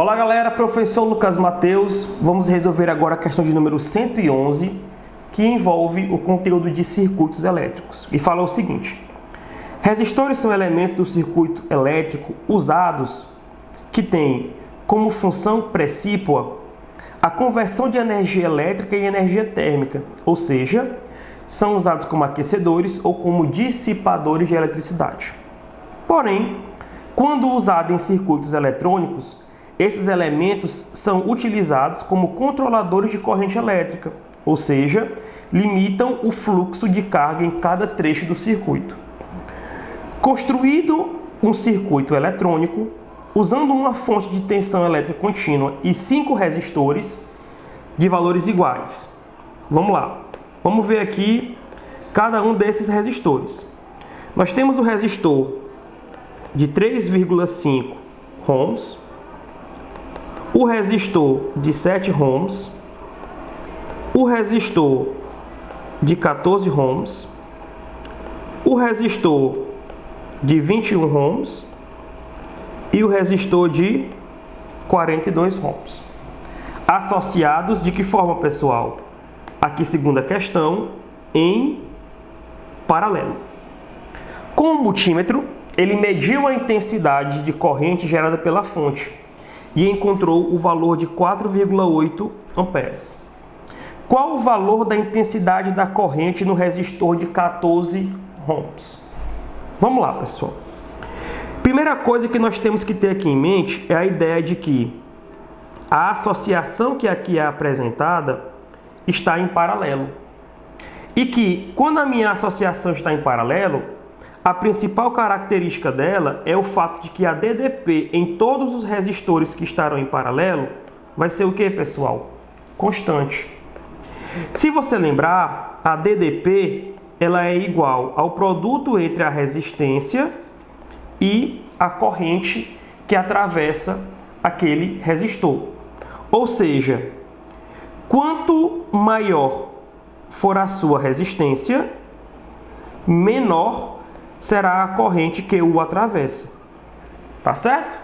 Olá galera, professor Lucas Mateus. Vamos resolver agora a questão de número 111, que envolve o conteúdo de circuitos elétricos. E fala o seguinte: resistores são elementos do circuito elétrico usados que têm como função precípua a conversão de energia elétrica em energia térmica, ou seja, são usados como aquecedores ou como dissipadores de eletricidade. Porém, quando usados em circuitos eletrônicos, esses elementos são utilizados como controladores de corrente elétrica, ou seja, limitam o fluxo de carga em cada trecho do circuito. Construído um circuito eletrônico, usando uma fonte de tensão elétrica contínua e 5 resistores de valores iguais. Vamos lá, vamos ver aqui cada um desses resistores. Nós temos o resistor de 3,5 ohms, o resistor de 7 ohms, o resistor de 14 ohms, o resistor de 21 ohms e o resistor de 42 ohms. Associados de que forma, pessoal? Aqui, segunda questão, em paralelo. Com o multímetro, ele mediu a intensidade de corrente gerada pela fonte e encontrou o valor de 4,8 amperes. Qual o valor da intensidade da corrente no resistor de 14 ohms? Vamos lá, pessoal. Primeira coisa que nós temos que ter aqui em mente é a ideia de que a associação que aqui é apresentada está em paralelo. E que, quando a minha associação está em paralelo, a principal característica dela é o fato de que a DDP em todos os resistores que estarão em paralelo vai ser o que, pessoal? Constante. Se você lembrar, a DDP ela é igual ao produto entre a resistência e a corrente que atravessa aquele resistor. Ou seja, quanto maior for a sua resistência, menor será a corrente que o atravessa. Tá certo?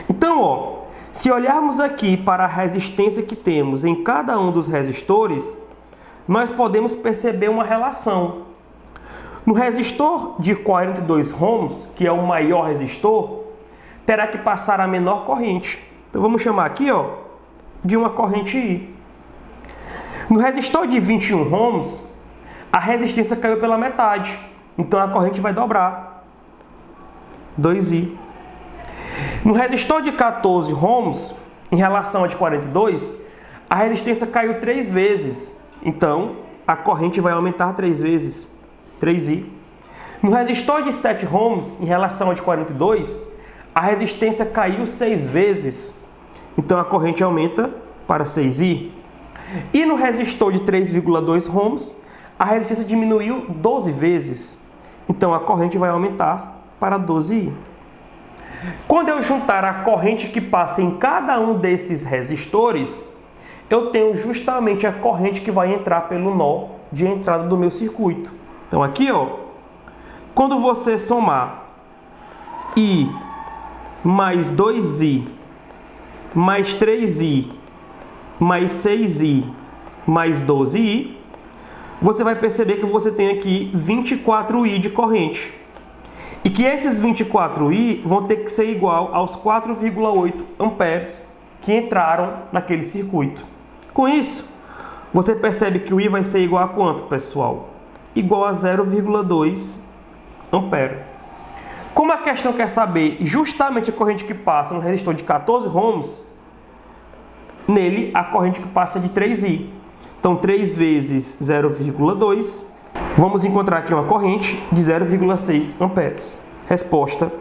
Então, se olharmos aqui para a resistência que temos em cada um dos resistores, nós podemos perceber uma relação. No resistor de 42 ohms, que é o maior resistor, terá que passar a menor corrente. Então, vamos chamar aqui, de uma corrente I. No resistor de 21 ohms, a resistência caiu pela metade. Então, a corrente vai dobrar. 2I. No resistor de 14 ohms, em relação ao de 42, a resistência caiu 3 vezes. Então, a corrente vai aumentar 3 vezes. 3I. No resistor de 7 ohms, em relação ao de 42, a resistência caiu 6 vezes. Então, a corrente aumenta para 6I. E no resistor de 3,2 ohms, a resistência diminuiu 12 vezes. Então, a corrente vai aumentar para 12I. Quando eu juntar a corrente que passa em cada um desses resistores, eu tenho justamente a corrente que vai entrar pelo nó de entrada do meu circuito. Então, aqui, quando você somar I mais 2I, mais 3I, mais 6I, mais 12I, você vai perceber que você tem aqui 24I de corrente. E que esses 24I vão ter que ser igual aos 4,8 amperes que entraram naquele circuito. Com isso, você percebe que o I vai ser igual a quanto, pessoal? Igual a 0,2 ampere. Como a questão quer saber justamente a corrente que passa no resistor de 14 ohms, nele a corrente que passa é de 3I. Então, 3 vezes 0,2, vamos encontrar aqui uma corrente de 0,6 amperes. Resposta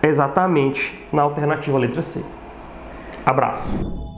exatamente na alternativa letra C. Abraço.